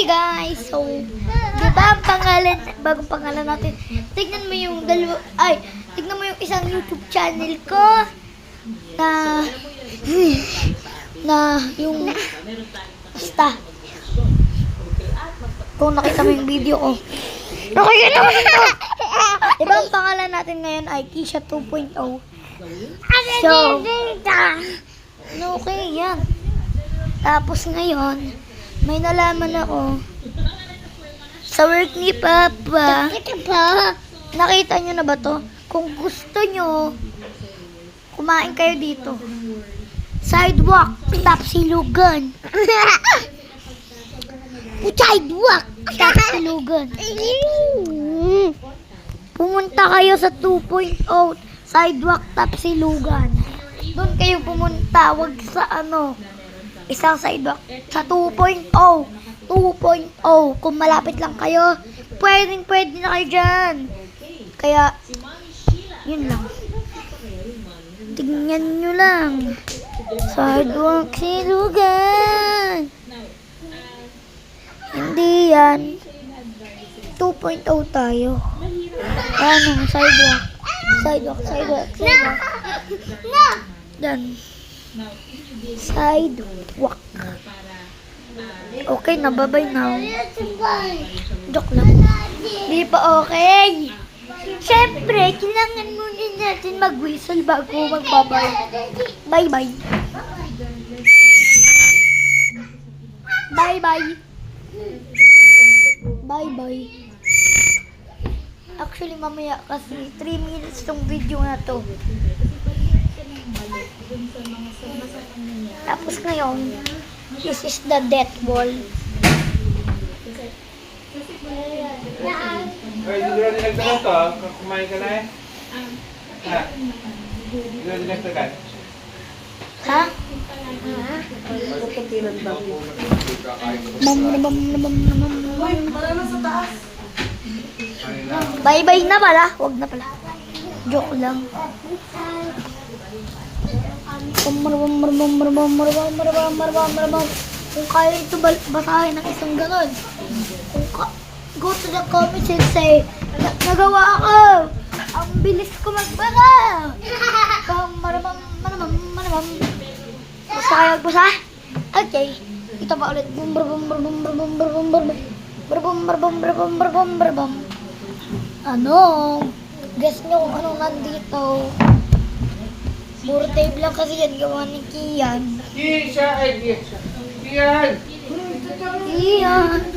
Hey guys, so, di ba ang pangalan, bagong pangalan natin, tignan mo yung tignan mo yung isang YouTube channel ko, yung, basta, kung nakita mo yung video ko, nakikita mo ito. Di ba ang pangalan natin ngayon ay Kisha 2.0? So, okay yan. Tapos ngayon, may nalaman ako sa work ni Papa. Nakita nyo na ba to? Kung gusto nyo, kumain kayo dito. Sidewalk, Tapsilugan. Sidewalk, Tapsilugan. Pumunta kayo sa 2.0, Sidewalk, Tapsilugan. Doon kayo pumunta, wag sa isang sidewalk. Sa 2.0. 2.0. Kung malapit lang kayo, pwede na kayo dyan. Kaya, yun lang. Tingnan nyo lang. Sidewalk, Silugan. Hindi yan. 2.0 tayo. Sidewalk. Sidewalk. Yan. Sidewalk. Okay na, bye-bye now. Joke lang. Di pa okay. Siyempre, kailangan muna natin mag-whistle bago magbabay. Bye-bye. Bye-bye. Bye-bye. Actually, mamaya kasi 3 minutes tong video na to. Tapos ngayon, this is the death ball. Ay, hindi na dinagdagan to. Kumain ka na eh. Ha? Hindi na dinagdagan. Ha? Bye-bye na pala. Huwag na pala. Joke lang. Kung kaya ito basahin ng isang ganon, go to the comments and say, nagawa ako! Ang bilis ko magbasa! Kung maramam. Gusto kayo magbasa? Okay. Ito pa ulit. Ano? Guess nyo kung anong nandito. Puro tape lang kasi yan gawa ni Kian. Kian! Kian!